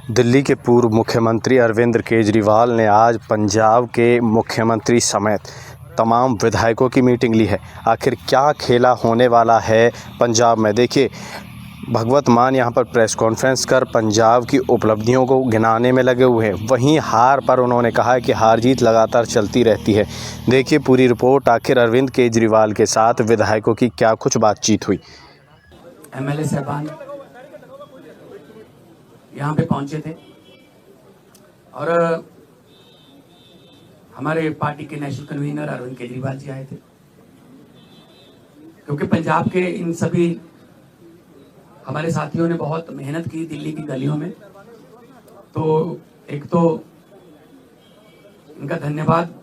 दिल्ली के पूर्व मुख्यमंत्री अरविंद केजरीवाल ने आज पंजाब के मुख्यमंत्री समेत तमाम विधायकों की मीटिंग ली है। आखिर क्या खेला होने वाला है पंजाब में, देखिए भगवत मान यहाँ पर प्रेस कॉन्फ्रेंस कर पंजाब की उपलब्धियों को गिनाने में लगे हुए हैं। वहीं हार पर उन्होंने कहा है कि हार जीत लगातार चलती रहती है। देखिए पूरी रिपोर्ट, आखिर अरविंद केजरीवाल के साथ विधायकों की क्या कुछ बातचीत हुई। एमएलए साहबान यहाँ पे पहुंचे थे और हमारे पार्टी के नेशनल कन्वीनर अरविंद केजरीवाल जी आए थे, क्योंकि पंजाब के इन सभी हमारे साथियों ने बहुत मेहनत की दिल्ली की गलियों में। तो एक तो इनका धन्यवाद,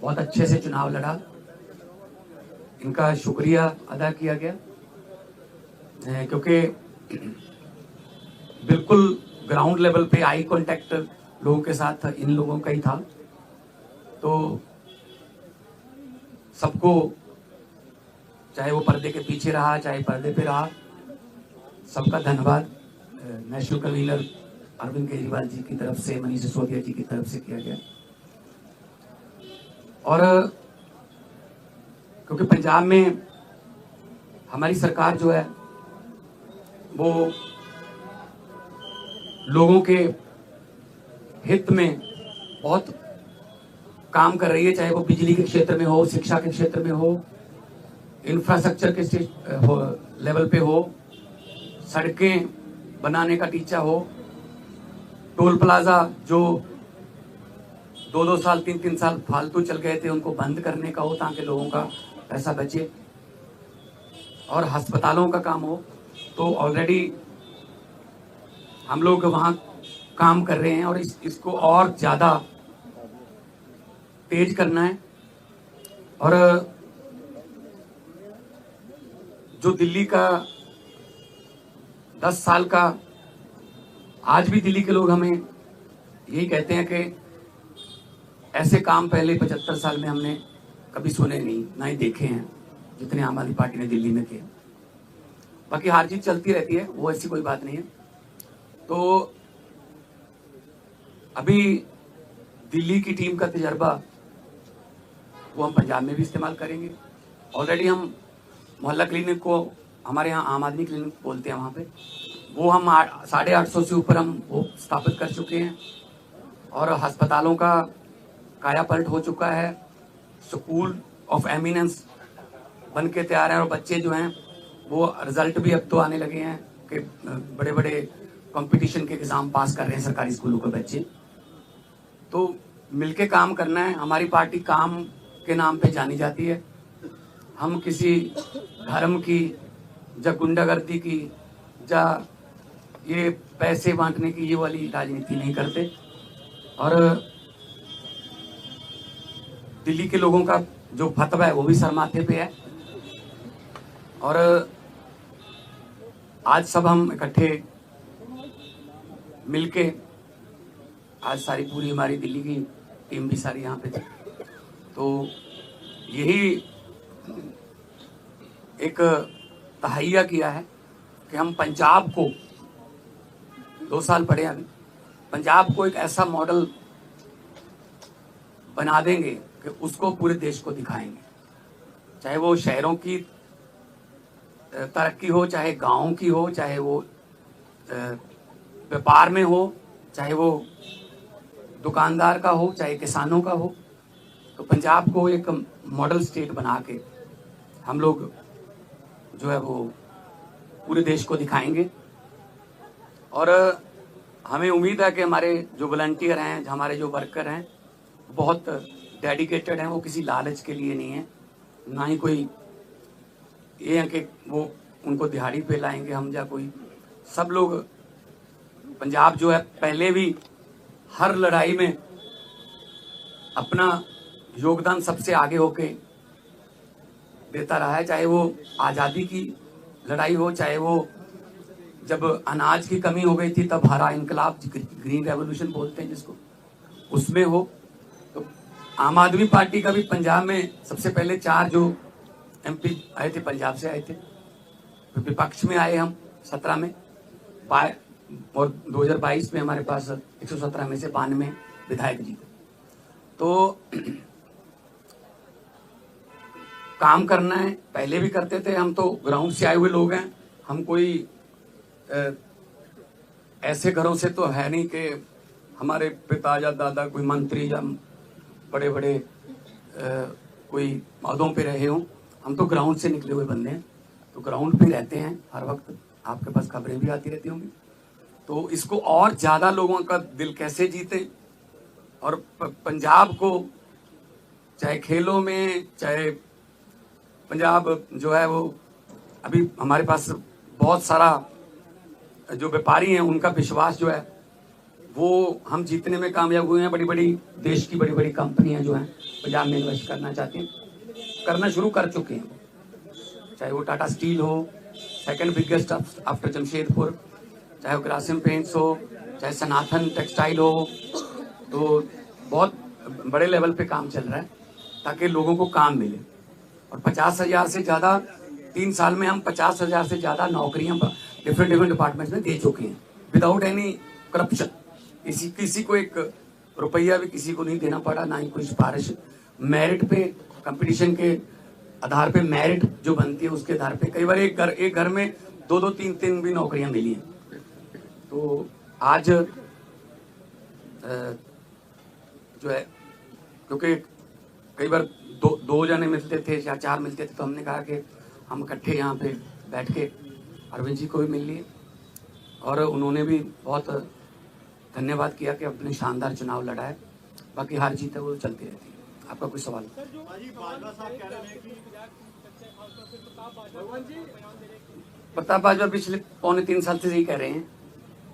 बहुत अच्छे से चुनाव लड़ा, इनका शुक्रिया अदा किया गया, क्योंकि बिल्कुल ग्राउंड लेवल पे आई कांटेक्ट लोगों के साथ इन लोगों का ही था। तो सबको, चाहे वो पर्दे के पीछे रहा चाहे पर्दे पे रहा, सबका धन्यवाद नेशनल कन्वीनर अरविंद केजरीवाल जी की तरफ से, मनीष सिसोदिया जी की तरफ से किया गया। और क्योंकि पंजाब में हमारी सरकार जो है वो लोगों के हित में बहुत काम कर रही है, चाहे वो बिजली के क्षेत्र में हो, शिक्षा के क्षेत्र में हो, इंफ्रास्ट्रक्चर के लेवल पे हो, सड़कें बनाने का टीचा हो, टोल प्लाजा जो 2-2 साल 3-3 साल फालतू चल गए थे उनको बंद करने का हो ताकि लोगों का पैसा बचे, और अस्पतालों का काम हो। तो ऑलरेडी हम लोग वहाँ काम कर रहे हैं और इसको और ज़्यादा तेज करना है। और जो दिल्ली का 10 साल का, आज भी दिल्ली के लोग हमें यही कहते हैं कि ऐसे काम पहले 75 साल में हमने कभी सुने नहीं, ना ही देखे हैं जितने आम आदमी पार्टी ने दिल्ली में किए। बाकी हार जीत चलती रहती है, वो ऐसी कोई बात नहीं है। तो अभी दिल्ली की टीम का तजर्बा वो हम पंजाब में भी इस्तेमाल करेंगे। ऑलरेडी हम मोहल्ला क्लिनिक को, हमारे यहाँ आम आदमी क्लिनिक बोलते हैं, वहाँ पे वो हम 850 से ऊपर हम वो स्थापित कर चुके हैं। और अस्पतालों का काया पलट हो चुका है, स्कूल ऑफ एमिनेंस बन के तैयार है, और बच्चे जो हैं वो रिजल्ट भी अब तो आने लगे हैं कि बड़े बड़े कंपटीशन के एग्जाम पास कर रहे हैं सरकारी स्कूलों के बच्चे। तो मिलके काम करना है। हमारी पार्टी काम के नाम पे जानी जाती है। हम किसी धर्म की या गुंडागर्दी की या ये पैसे बांटने की ये वाली राजनीति नहीं करते। और दिल्ली के लोगों का जो फतवा है वो भी सरमाथे पे है। और आज सब हम इकट्ठे मिलके, आज सारी पूरी हमारी दिल्ली की टीम भी सारी यहाँ पे थी, तो यही एक तहैया किया है कि हम पंजाब को, 2 साल पड़े अभी, पंजाब को एक ऐसा मॉडल बना देंगे कि उसको पूरे देश को दिखाएंगे। चाहे वो शहरों की तरक्की हो, चाहे गाँव की हो, चाहे वो व्यापार में हो, चाहे वो दुकानदार का हो, चाहे किसानों का हो। तो पंजाब को एक मॉडल स्टेट बना के हम लोग जो है वो पूरे देश को दिखाएंगे। और हमें उम्मीद है कि हमारे जो वॉलंटियर हैं, हमारे जो वर्कर हैं, बहुत डेडिकेटेड हैं। वो किसी लालच के लिए नहीं है, ना ही कोई ये है कि वो उनको दिहाड़ी पे लाएंगे हम या कोई। सब लोग, पंजाब जो है पहले भी हर लड़ाई में अपना योगदान सबसे आगे होके देता रहा है, चाहे वो आज़ादी की लड़ाई हो, चाहे वो जब अनाज की कमी हो गई थी तब हरा इनकलाब, ग्रीन रेवोल्यूशन बोलते हैं जिसको, उसमें हो। तो आम आदमी पार्टी का भी पंजाब में सबसे पहले 4 जो MP आए थे पंजाब से आए थे, विपक्ष में आए हम 17 में, और 2022 में हमारे पास 117 में से 92 विधायक जीते। तो काम करना है, पहले भी करते थे, हम तो ग्राउंड से आए हुए लोग हैं। हम कोई ऐसे घरों से तो है नहीं कि हमारे पिता या दादा कोई मंत्री या बड़े बड़े कोई पदों पे रहे हों। हम तो ग्राउंड से निकले हुए बंदे हैं, तो ग्राउंड पे रहते हैं हर वक्त। आपके पास खबरें भी आती रहती होंगी। तो इसको और ज़्यादा लोगों का दिल कैसे जीते, और पंजाब को चाहे खेलों में, चाहे पंजाब जो है वो अभी हमारे पास बहुत सारा जो व्यापारी हैं उनका विश्वास जो है वो हम जीतने में कामयाब हुए हैं। बड़ी बड़ी देश की बड़ी बड़ी कंपनियां जो हैं पंजाब में इन्वेस्ट करना चाहती हैं, करना शुरू कर चुके हैं। चाहे वो टाटा स्टील हो, सेकंड बिगेस्ट आफ्टर जमशेदपुर, चाहे वो ग्रासिम पेंट्स हो, चाहे सनातन टेक्सटाइल हो, तो बहुत बड़े लेवल पे काम चल रहा है ताकि लोगों को काम मिले। और 50,000 से ज़्यादा 3 साल में हम 50,000 से ज़्यादा नौकरियां डिफरेंट डिपार्टमेंट्स में दे चुके हैं विदाउट एनी करप्शन। किसी को एक रुपया भी किसी को नहीं देना पड़ा, ना ही कोई सिफारिश। मेरिट पे, कंपटीशन के आधार पे मेरिट जो बनती है उसके आधार पे कई बार एक घर में 2-2, 3-3 भी नौकरियां मिली हैं। तो आज जो है, क्योंकि कई बार दो जने मिलते थे या 4 मिलते थे, तो हमने कहा कि हम इकट्ठे यहाँ पे बैठ के अरविंद जी को भी मिल लिए, और उन्होंने भी बहुत धन्यवाद किया कि अपने शानदार चुनाव लड़ा है। बाकी हार जीत है वो चलती रहती है। आपका कोई सवाल? प्रताप बाजवा पिछले 2.25 साल से यही कह रहे हैं,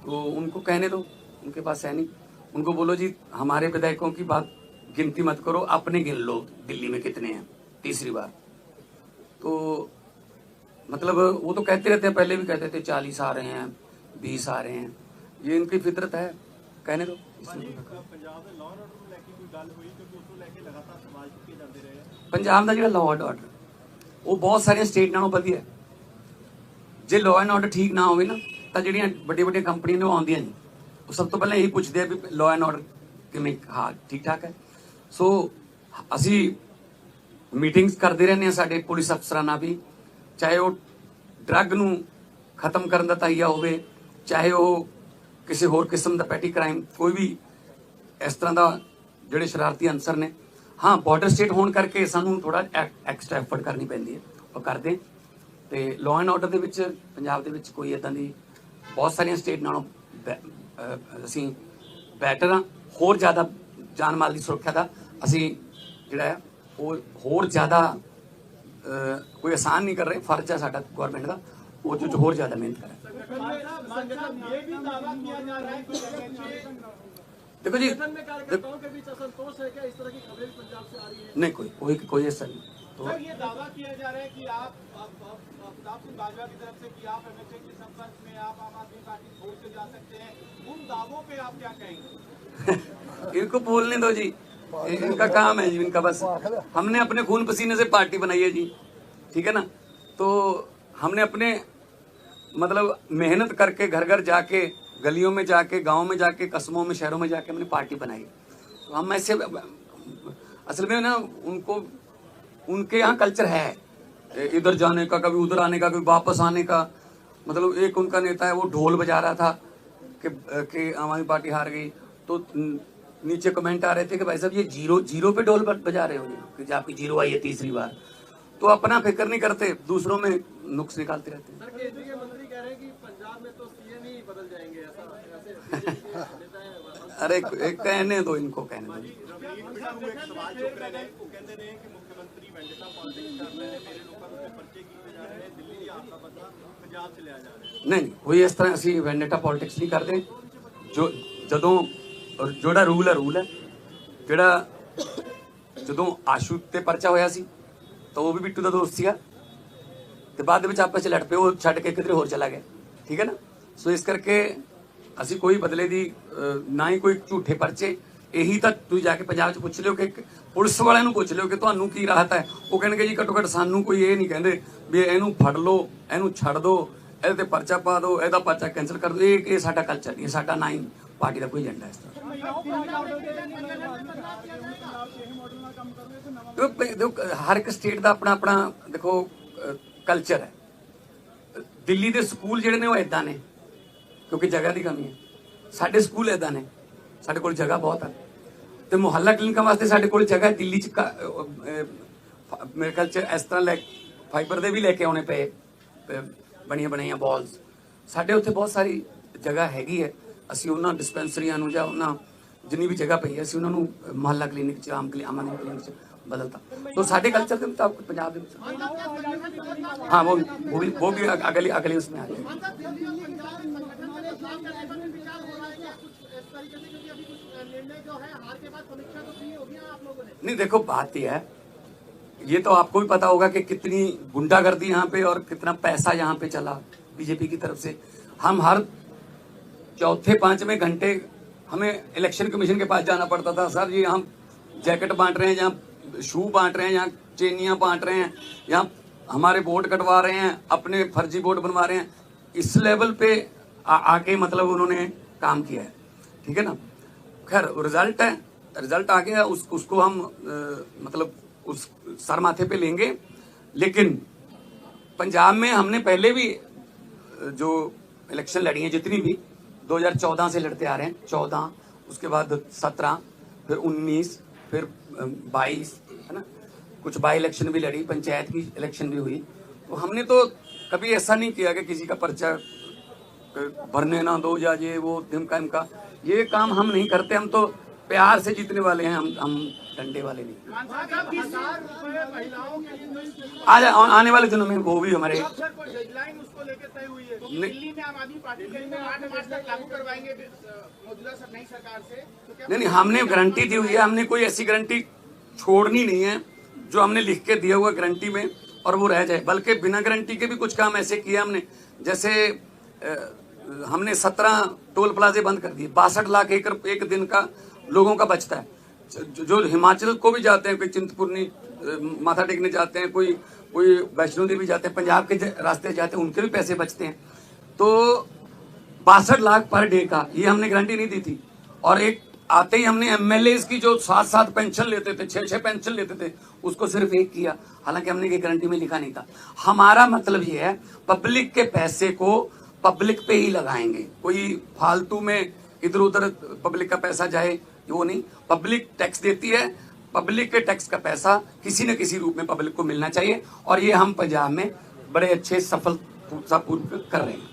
तो उनको कहने दो, उनके पास है नहीं। उनको बोलो जी हमारे विधायकों की बात गिनती मत करो, अपने गिन लो दिल्ली में कितने हैं तीसरी बार। तो मतलब वो तो कहते रहते हैं, पहले भी कहते थे 40 आ रहे हैं, 20 आ रहे हैं, ये इनकी फितरत है, कहने दो। पंजाब का जो लॉ एंड ऑर्डर वो बहुत सारे स्टेट नालों वधिया। जे लॉ एंड ऑर्डर ठीक ना होवे ना, तो ਜਿਹੜੀਆਂ ਵੱਡੀਆਂ ਕੰਪਨੀਆਂ ਨੇ ਉਹ ਆਉਂਦੀਆਂ ਨਹੀਂ, ਉਹ ਸਭ ਤੋਂ ਪਹਿਲਾਂ ਇਹੀ ਪੁੱਛਦੇ ਆ ਵੀ ਲॉ ਐਂਡ ऑर्डर ਕਿਵੇਂ, ਹਾਂ ਠੀਕ ਠਾਕ ਹੈ। ਸੋ ਅਸੀਂ ਮੀਟਿੰਗਸ ਕਰਦੇ ਰਹਿੰਦੇ ਹਾਂ ਸਾਡੇ ਪੁਲਿਸ ਅਫਸਰਾਂ ਨਾਲ ਵੀ, ਚਾਹੇ ਉਹ ਡਰੱਗ ਨੂੰ ਖਤਮ ਕਰਨ ਦਾ ਤਾਈਆ ਹੋਵੇ, ਚਾਹੇ ਉਹ ਕਿਸੇ ਹੋਰ ਕਿਸਮ ਦਾ ਪੈਟੀ ਕ੍ਰਾਈਮ, ਕੋਈ ਵੀ ਇਸ ਤਰ੍ਹਾਂ ਦਾ ਜਿਹੜੇ ਸ਼ਰਾਰਤੀ ਅਨਸਰ ਨੇ। हाँ बॉर्डर स्टेट होने करके सानू थोड़ा एक्सट्रा एफर्ट करनी पैंदी है, और करते। तो लॉ एंड ऑर्डर दे विच पंजाब दे विच कोई इदां दी बहुत सारियां स्टेट नालों असीं बैटर हाँ। होर ज़्यादा जान माल की सुरक्षा का असीं जिहड़ा है वो होर ज़्यादा कोई आसान नहीं कर रहे। फर्ज है साडा गौरमेंट का वो जो होर ज़्यादा मेहनत करे। देखो जी, नहीं कोई ऐसा नहीं। तो सर ये दावा किया जा रहा है कि आप प्रताप सिंह बाजवा की तरफ से कि आप एमएचए के संपर्क में, आप आम आदमी पार्टी छोड़ के जा सकते हैं, उन दावों पे आप क्या कहेंगे? इनको बोलने दो जी, इनका काम है जी, इनका बस। हमने अपने खून पसीने से पार्टी बनाई है जी, ठीक है ना। तो हमने अपने मतलब मेहनत करके घर घर जाके, गलियों में जाके, गांव में जाके, कस्बों में, शहरों में जाके हमने पार्टी बनाई। तो हम ऐसे असल में ना उनके यहाँ कल्चर है इधर जाने का, कभी उधर आने का, कभी वापस आने का। मतलब एक उनका नेता है वो ढोल बजा रहा था कि आम आदमी पार्टी हार गई, तो नीचे कमेंट आ रहे थे कि भाई साहब ये जीरो पे ढोल बजा रहे हो कि आपकी जीरो आई है तीसरी बार। तो अपना फिक्र नहीं करते, दूसरों में नुक्स निकालते रहते हैं। सर केंद्रीय मंत्री कह रहे हैं कि पंजाब में तो सीएम ही बदल जाएंगे, ऐसा अरे कहने दो, इनको कहने दो। नहीं कोई इस तरह असी वेंडेटा पॉलिटिक्स नहीं करते। जो जदों जोड़ा रूल है ਜਿਹੜਾ ਜਦੋਂ ਆਸ਼ੂ ਤੇ ਪਰਚਾ ਹੋਇਆ ਸੀ ਤਾਂ ਉਹ ਵੀ ਬਿੱਟੂ ਦਾ ਦੋਸਤ ਸੀਗਾ, ਤੇ ਬਾਅਦ ਵਿੱਚ ਆਪਸ ਚ ਲੜ ਪਏ, ਉਹ ਛੱਡ ਕੇ ਕਿਧਰੇ ਹੋਰ ਚਲਾ ਗਿਆ, ਠੀਕ ਹੈ ਨਾ। ਸੋ ਇਸ ਕਰਕੇ ਅਸੀਂ ਕੋਈ ਬਦਲੇ ਦੀ ਨਾ ਹੀ ਕੋਈ ਝੂਠੇ ਪਰਚੇ। ਇਹੀ ਤਾਂ ਤੁਸੀਂ ਜਾ ਕੇ ਪੰਜਾਬ 'ਚ ਪੁੱਛ ਲਿਓ ਕਿ ਪੁਲਿਸ ਵਾਲਿਆਂ ਨੂੰ ਪੁੱਛ ਲਿਓ ਕਿ ਤੁਹਾਨੂੰ ਕੀ ਰਾਹਤ ਹੈ। ਉਹ ਕਹਿਣਗੇ ਜੀ ਘੱਟੋ ਘੱਟ ਸਾਨੂੰ ਕੋਈ ਇਹ ਨਹੀਂ ਕਹਿੰਦੇ ਵੀ ਇਹਨੂੰ ਫੜ ਲਓ, ਇਹਨੂੰ ਛੱਡ ਦਿਓ, ਇਹਦੇ ਤੇ ਪਰਚਾ ਪਾ ਦਿਓ, ਇਹਦਾ ਪਰਚਾ ਕੈਂਸਲ ਕਰ ਦਿਓ। ਇਹ ਸਾਡਾ ਕਲਚਰ ਨਹੀਂ, ਸਾਡਾ ਨਾ ਹੀ ਪਾਰਟੀ ਦਾ ਕੋਈ ਏਜੰਡਾ ਇਸ ਤਰ੍ਹਾਂ। ਦੇਖੋ ਹਰ ਇੱਕ ਸਟੇਟ ਦਾ ਆਪਣਾ ਆਪਣਾ ਦੇਖੋ ਕਲਚਰ ਹੈ। ਦਿੱਲੀ ਦੇ ਸਕੂਲ ਜਿਹੜੇ ਨੇ ਉਹ ਇਦਾਂ ਨੇ ਕਿਉਂਕਿ ਜਗ੍ਹਾ ਦੀ ਕਮੀ ਹੈ। ਸਾਡੇ ਸਕੂਲ ਇਦਾਂ ਨੇ, ਸਾਡੇ ਕੋਲ ਜਗ੍ਹਾ ਬਹੁਤ ਹੈ ਤੇ ਮੁਹੱਲਾ ਕਲੀਨਿਕਾਂ ਵਾਸਤੇ ਸਾਡੇ ਕੋਲ ਜਗ੍ਹਾ ਦਿੱਲੀ ਚ ਮੇਰੇ ਖਿਆਲ ਚ ਇਸ ਤਰ੍ਹਾਂ ਫਾਈਬਰ ਦੇ ਵੀ ਲੈ ਕੇ ਆਉਣੇ ਪਏ ਬਣੀਆਂ ਬਣਾਈਆਂ ਬਾਲਸ। ਸਾਡੇ ਉੱਥੇ ਬਹੁਤ ਸਾਰੀ ਜਗ੍ਹਾ ਹੈਗੀ ਹੈ। ਅਸੀਂ ਉਹਨਾਂ ਡਿਸਪੈਂਸਰੀਆਂ ਨੂੰ ਜਾਂ ਉਹਨਾਂ ਜਿੰਨੀ ਵੀ ਜਗ੍ਹਾ ਪਈ ਹੈ ਅਸੀਂ ਉਹਨਾਂ ਨੂੰ ਮੁਹੱਲਾ ਕਲੀਨਿਕ ਚ ਆਮ ਕਲੀਨਿਕ ਚ बदलता। तो साढ़े कल्चर के मुताबिक पंजाब में हाँ वो भी अगले उसमें आ जाएगा। नहीं देखो बात यह है, ये तो आपको भी पता होगा कि कितनी गुंडागर्दी यहाँ पे और कितना पैसा यहाँ पे चला बीजेपी की तरफ से। हम हर चौथे पांचवें घंटे हमें इलेक्शन कमीशन के पास जाना पड़ता था। सर ये हम जैकेट बांट रहे हैं, जहाँ शू बांट रहे हैं, यहाँ चेनियाँ बांट रहे हैं, यहाँ हमारे वोट कटवा रहे हैं, अपने फर्जी वोट बनवा रहे हैं। इस लेवल पे आके मतलब उन्होंने काम किया है। ठीक है ना। खैर रिजल्ट है, रिजल्ट आ गया, उसको हम मतलब उस सर माथे पे लेंगे। लेकिन पंजाब में हमने पहले भी जो इलेक्शन लड़ी हैं जितनी भी 2014 से लड़ते आ रहे हैं, 14 उसके बाद 17 फिर 19 फिर 22 है ना, कुछ बाई इलेक्शन भी लड़ी, पंचायत की इलेक्शन भी हुई। तो हमने तो कभी ऐसा नहीं किया कि किसी का पर्चा भरने ना दो या ये वो धिमका इमका, ये काम हम नहीं करते। हम तो प्यार से जीतने वाले हैं, हम डंडे वाले नहीं। आज आने वाले दिनों में वो भी हमारे डेडलाइन उसको लेकर तय हुई है। दिल्ली में आम आदमी पार्टी के 8 मार्च तक लागू करवाएंगे मौजूदा नई सरकार से। तो नहीं हमने गारंटी दी हुई है, हमने कोई ऐसी गारंटी छोड़नी नहीं है जो हमने लिख के दिया हुआ गारंटी में और वो रह जाए। बल्कि बिना गारंटी के भी कुछ काम ऐसे किए हमने, जैसे हमने 17 टोल प्लाजे बंद कर दिए। 62 लाख एकड़ एक दिन का लोगों का बचता है। जो हिमाचल को भी जाते हैं, कोई चिंतपूर्णी माथा टेकने जाते हैं, कोई वैष्णो देवी जाते हैं, पंजाब के रास्ते जाते हैं, उनके भी पैसे बचते हैं। तो 62 लाख पर डे का ये हमने गारंटी नहीं दी थी। और एक आते ही हमने एमएलए की जो 7-7 पेंशन लेते थे, 6-6 पेंशन लेते थे, उसको सिर्फ एक किया। हालांकि हमने ये गारंटी में लिखा नहीं था। हमारा मतलब ये है पब्लिक के पैसे को पब्लिक पे ही लगाएंगे। कोई फालतू में इधर उधर पब्लिक का पैसा जाए वो नहीं। पब्लिक टैक्स देती है, पब्लिक के टैक्स का पैसा किसी न किसी रूप में पब्लिक को मिलना चाहिए। और ये हम पंजाब में बड़े अच्छे सफलतापूर्वक कर रहे हैं।